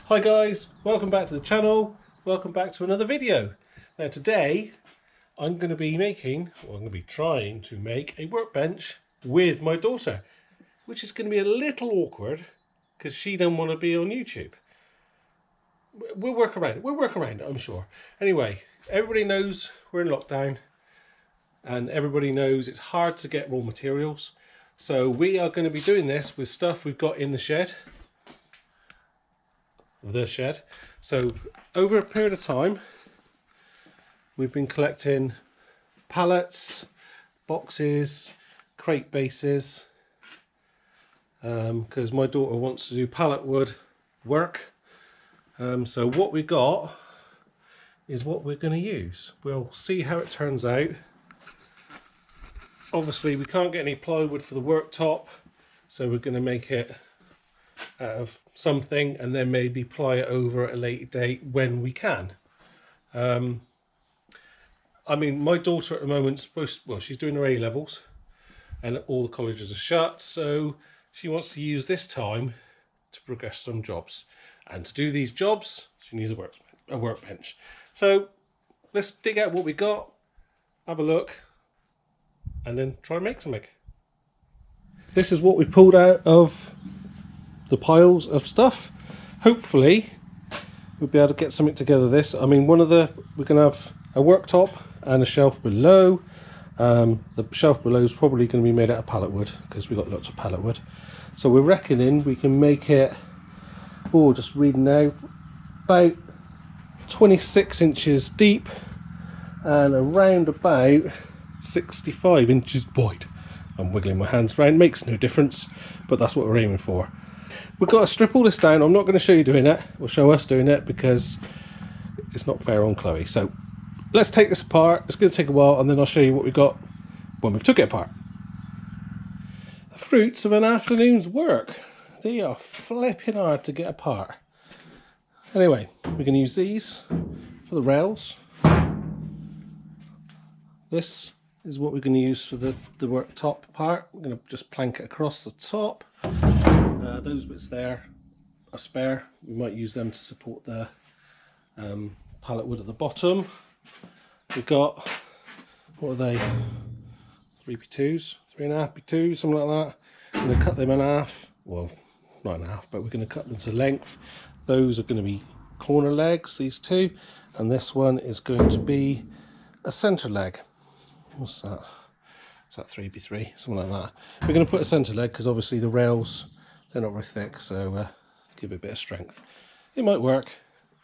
Hi guys, welcome back to the channel. Welcome back to another video. Now today I'm going to be trying to make a workbench with my daughter, which is going to be a little awkward because she don't want to be on YouTube. We'll work around it, I'm sure. Anyway, everybody knows we're in lockdown and everybody knows it's hard to get raw materials. So we are going to be doing this with stuff we've got in the shed. So over a period of time we've been collecting pallets, boxes, crate bases, because my daughter wants to do pallet wood work. So what we got is what we're going to use. We'll see how it turns out. Obviously we can't get any plywood for the worktop, so we're going to make it out of something and then maybe ply it over at a later date when we can. I mean, my daughter at the moment she's doing her A-levels and all the colleges are shut, so she wants to use this time to progress some jobs, and to do these jobs she needs a workbench. So let's dig out what we got, have a look, and then try and make something. This is what we pulled out of the piles of stuff. Hopefully we'll be able to get something together. I mean, we're gonna have a worktop and a shelf below. The shelf below is probably going to be made out of pallet wood because we've got lots of pallet wood. So we're reckoning we can make it, just reading out, about 26 inches deep and around about 65 inches wide. I'm wiggling my hands around, makes no difference, but that's what we're aiming for. We've got to strip all this down. I'm not going to show you doing it, or show us doing it, because it's not fair on Chloe. So let's take this apart. It's going to take a while, and then I'll show you what we got when we've took it apart. The fruits of an afternoon's work. They are flipping hard to get apart. Anyway, we're going to use these for the rails. This is what we're going to use for the worktop part. We're going to just plank it across the top. Those bits there are spare. We might use them to support the pallet wood at the bottom. We've got, what are they? 3x2s, 3.5x2s, something like that. I'm going to cut them in half. Well, not in half, but we're going to cut them to length. Those are going to be corner legs, these two, and this one is going to be a centre leg. What's that? Is that 3x3? Something like that. We're going to put a centre leg because obviously the rails, they're not very thick, so give it a bit of strength. It might work,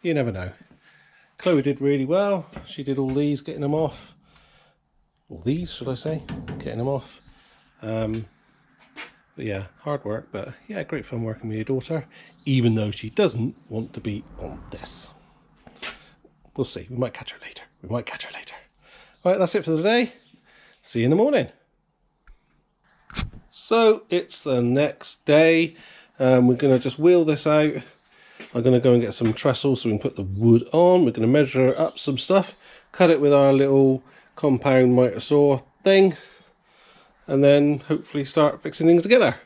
you never know. Chloe did really well. She did all these, getting them off. All these, should I say, getting them off. But yeah, hard work, but yeah, great fun working with your daughter, even though she doesn't want to be on this. We'll see, we might catch her later. Alright, that's it for today. See you in the morning. So it's the next day. We're going to just wheel this out. I'm going to go and get some trestles so we can put the wood on. We're going to measure up some stuff, cut it with our little compound miter saw thing, and then hopefully start fixing things together.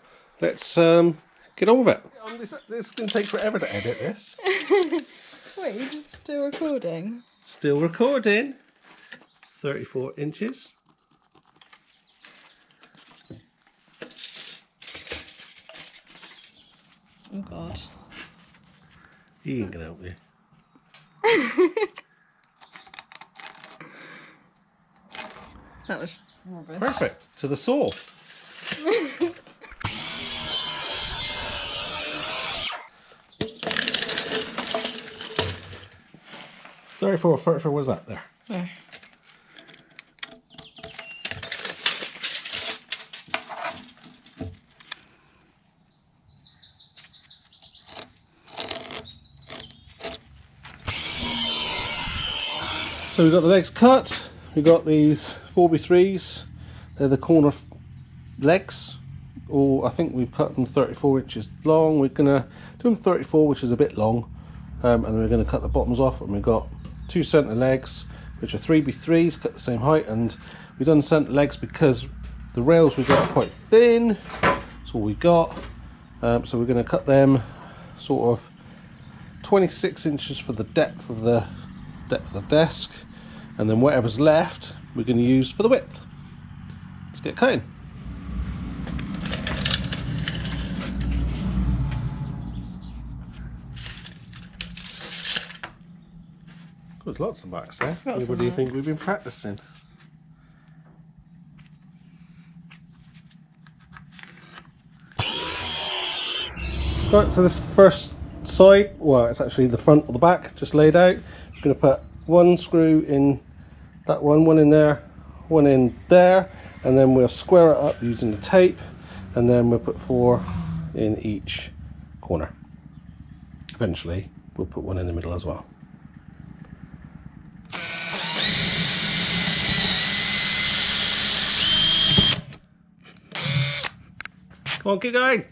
Let's get on with it. This is going to take forever to edit this. Wait, you're just still recording? Still recording. 34 inches. Oh God. He ain't gonna help you. That was rubbish. Perfect. To the saw. 34, what was that there? There. So we've got the legs cut. We've got these 4x3s. They're the corner legs. Or I think we've cut them 34 inches long. We're going to do them 34, which is a bit long. And then we're going to cut the bottoms off. And we've got two centre legs, which are 3x3s, cut the same height. And we've done centre legs because the rails we got are quite thin. That's all we got. So we're going to cut them sort of 26 inches for the depth of the desk, and then whatever's left we're going to use for the width. Let's get cutting. There's lots of marks there. Lots of What do you think marks. we've been practicing? Right, so this is the first side. Well, it's actually the front or the back, just laid out. I'm going to put one screw in that one in there, one in there, and then we'll square it up using the tape, and then we'll put 4 in each corner. Eventually, we'll put one in the middle as well. Come on, keep going.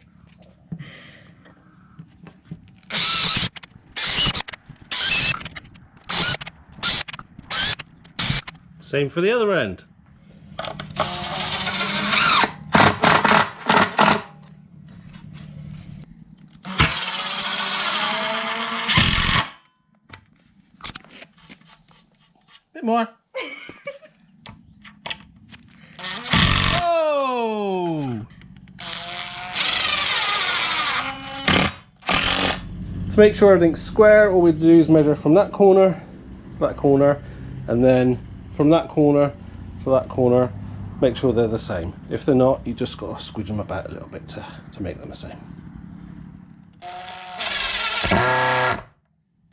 Same for the other end. Bit more. Oh! To make sure everything's square, all we do is measure from that corner to that corner, and then from that corner to that corner, make sure they're the same. If they're not, you just got to squidge them about a little bit to make them the same.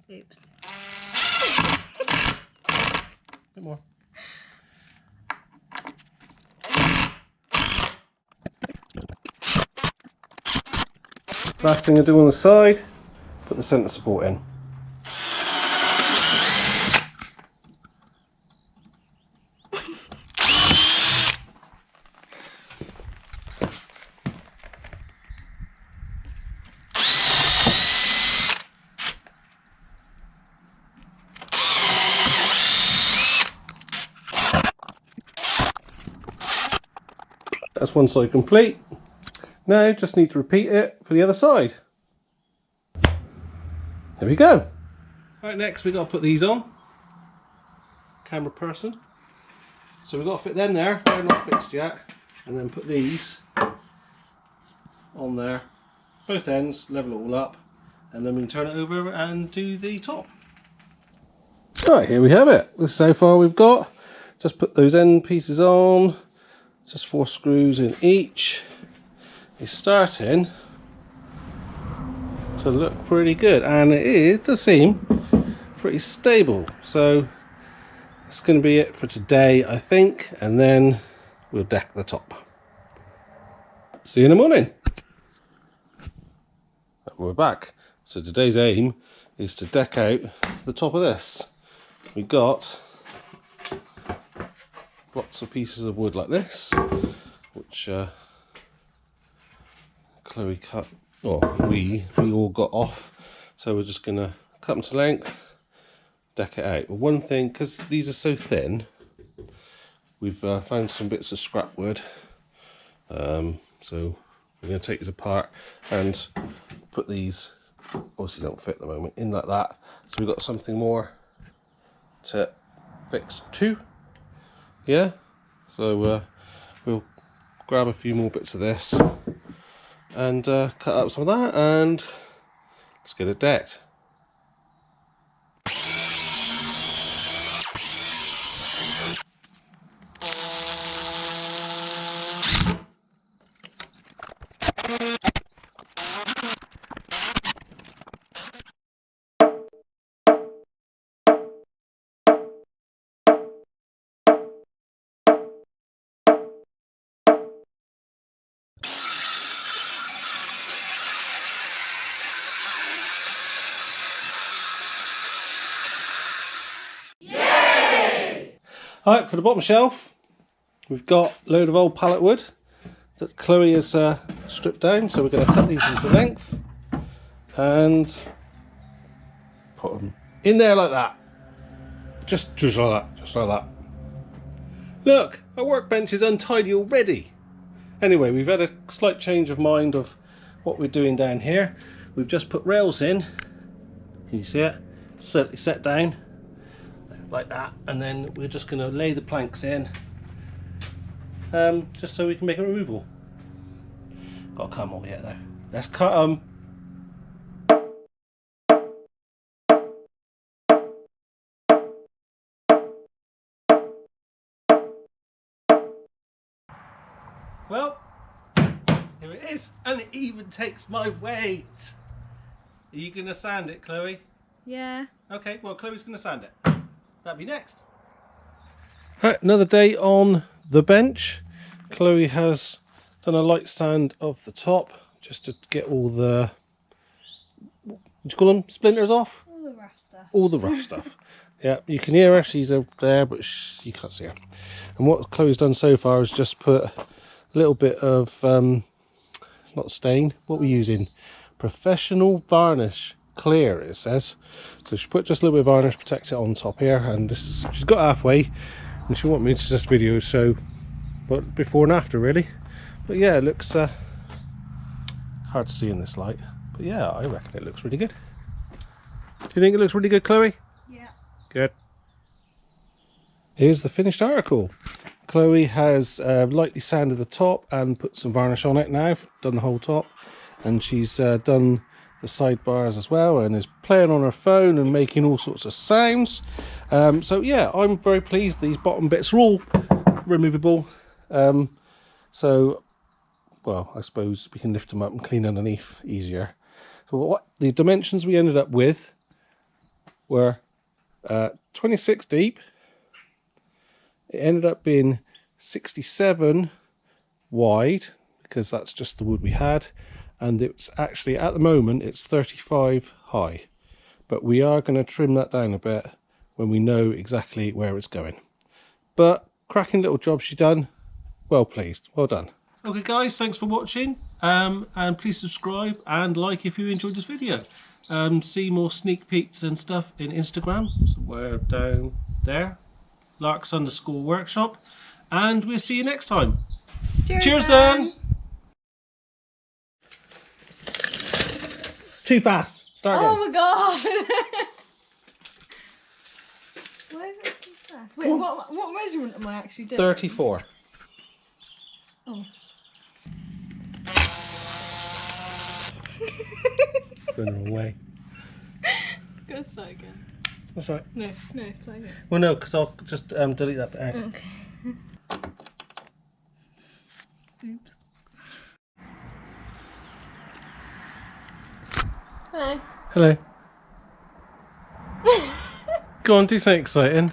Oops. Bit more. Last thing I do on the side, put the centre support in. That's one side complete. Now just need to repeat it for the other side. There we go. Right, next we got to put these on. Camera person. So we've got to fit them there, they're not fixed yet, and then put these on there, both ends, level it all up, and then we can turn it over and do the top. Right, here we have it. This is how far we've got. Just put those end pieces on, just 4 screws in each. It's starting to look pretty good, and it does seem pretty stable. So that's going to be it for today, I think, and then we'll deck the top. See you in the morning. And we're back. So today's aim is to deck out the top of this. We got lots of pieces of wood like this, which Chloe cut, or we all got off, so we're just gonna cut them to length, deck it out. One thing, because these are so thin, we've found some bits of scrap wood, so we're going to take these apart and put these, obviously don't fit at the moment, in like that, so we've got something more to fix to. Yeah, so we'll grab a few more bits of this and cut up some of that, and let's get it decked. Alright, for the bottom shelf, we've got a load of old pallet wood that Chloe has stripped down, so we're going to cut these into length and put them in there like that. Just like that, just like that. Look, our workbench is untidy already. Anyway, we've had a slight change of mind of what we're doing down here. We've just put rails in Can you see it? Set down like that, and then we're just going to lay the planks in, just so we can make a removal. Got to cut them all yet though. Let's cut them. Well, here it is, and it even takes my weight. Are you going to sand it, Chloe? Yeah. Okay, well, Chloe's going to sand it. That'll be next. Right, another day on the bench. Chloe has done a light sand of the top just to get all the, what do you call them, splinters off? All the rough stuff. All the rough stuff. Yeah, you can hear her, she's over there, but you can't see her. And what Chloe's done so far is just put a little bit of, it's not stain, what we're using, professional varnish clear, it says. So she put just a little bit of varnish, protects it on top here, and this is, she's got halfway, and she wanted me to just video so, but before and after really. But yeah, it looks hard to see in this light, but yeah, I reckon it looks really good. Do you think it looks really good, Chloe? Yeah. Good. Here's the finished article. Chloe has lightly sanded the top and put some varnish on it now, done the whole top, and she's done the sidebars as well, and is playing on her phone and making all sorts of sounds. So yeah, I'm very pleased. These bottom bits are all removable, so well, I suppose we can lift them up and clean underneath easier. So what the dimensions we ended up with were 26 deep. It ended up being 67 wide, because that's just the wood we had, and it's actually, at the moment, it's 35 high, but we are going to trim that down a bit when we know exactly where it's going. But cracking little job she done. Well pleased, well done. Okay guys, thanks for watching, and please subscribe and like if you enjoyed this video. See more sneak peeks and stuff in Instagram, somewhere down there, Larks_workshop, and we'll see you next time. Cheers then! Too fast. Start again. Oh my god! Why is it so fast? Wait, what measurement am I actually doing? 34. Oh. Going the wrong way. Go start again. That's right. No, start again. Well, no, because I'll just delete that bit out. Okay. Oops. Hello. Hello. Go on, do something exciting.